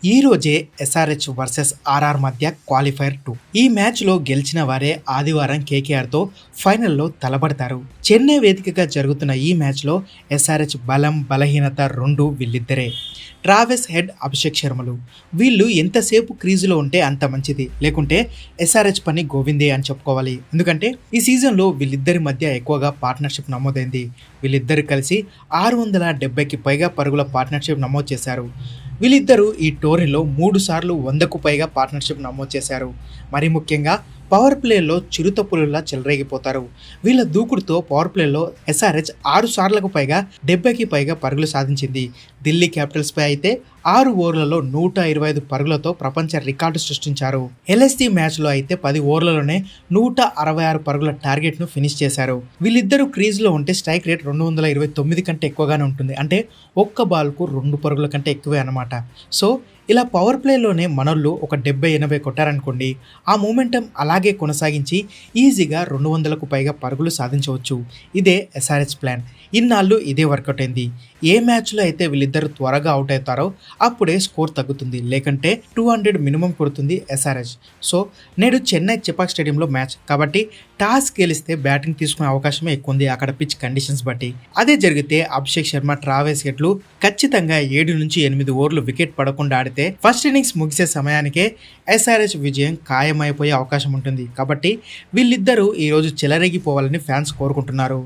ఈ రోజే SRH versus RR మధ్య క్వాలిఫైర్ 2. ఈ మ్యాచ్లో గెలిచిన వారే ఆదివారం కేకేఆర్తో ఫైనల్లో తలపడతారు. చెన్నై వేదికగా జరుగుతున్న ఈ మ్యాచ్లో ఎస్ఆర్హెచ్ బలం బలహీనత రెండు వీళ్ళిద్దరే. ట్రావెస్ హెడ్, అభిషేక్ శర్మలు వీళ్ళు ఎంతసేపు క్రీజులో ఉంటే అంత మంచిది, లేకుంటే ఎస్ఆర్హెచ్ పని గోవిందే అని చెప్పుకోవాలి. ఎందుకంటే ఈ సీజన్లో వీళ్ళిద్దరి మధ్య ఎక్కువగా పార్ట్నర్షిప్ నమోదైంది. వీళ్ళిద్దరు కలిసి 670కి పైగా పరుగుల పార్ట్నర్షిప్ నమోదు చేశారు. వీళ్ళిద్దరూ ఈ టోర్నీలో 3 సార్లు 100కు పైగా పార్ట్నర్షిప్ నమోదు చేశారు. మరి ముఖ్యంగా పవర్ ప్లేలో చిరుతపులులా చెలరేగిపోతారు. వీళ్ళ దూకుడుతో పవర్ ప్లేలో ఎస్ఆర్హెచ్ 6 సార్లకు పైగా 70కి పైగా పరుగులు సాధించింది. ఢిల్లీ క్యాపిటల్స్పై అయితే 6 ఓవర్లలో 125 పరుగులతో ప్రపంచ రికార్డు సృష్టించారు. ఎల్ఎస్టీ మ్యాచ్లో అయితే 10 ఓవర్లలోనే 166 పరుగుల టార్గెట్ను ఫినిష్ చేశారు. వీళ్ళిద్దరూ క్రీజ్లో ఉంటే స్ట్రైక్ రేట్ 229 కంటే ఎక్కువగానే ఉంటుంది. అంటే ఒక్క బాల్కు 2 పరుగుల కంటే ఎక్కువే అన్నమాట. సో ఇలా పవర్ ప్లేలోనే మనోళ్ళు ఒక 70-80 కొట్టారనుకోండి, ఆ మూమెంటం అలాగే కొనసాగించి ఈజీగా 200కు పైగా పరుగులు సాధించవచ్చు. ఇదే ఎస్ఆర్హెచ్ ప్లాన్. ఇన్నాళ్ళు ఇదే వర్కౌట్ అయింది. ఏ మ్యాచ్లో అయితే వీళ్ళిద్దరు త్వరగా అవుట్ అవుతారో అప్పుడే స్కోర్ తగ్గుతుంది, లేకంటే 200 మినిమం కొడుతుంది ఎస్ఆర్హెచ్. సో నేడు చెన్నై చెపాక్ స్టేడియంలో మ్యాచ్ కాబట్టి టాస్ గెలిస్తే బ్యాటింగ్ తీసుకునే అవకాశమే ఎక్కువ ఉంది అక్కడ పిచ్ కండిషన్స్ బట్టి. అదే జరిగితే అభిషేక్ శర్మ, ట్రావెస్ హెడ్లు ఖచ్చితంగా 7 నుంచి 8 ఓవర్లు వికెట్ పడకుండా ఆడితే ఫస్ట్ ఇన్నింగ్స్ ముగిసే సమయానికే ఎస్ఆర్హెచ్ విజయం ఖాయమైపోయే అవకాశం ఉంటుంది. కాబట్టి వీళ్ళిద్దరూ ఈరోజు చెలరేగిపోవాలని ఫ్యాన్స్ కోరుకుంటున్నారు.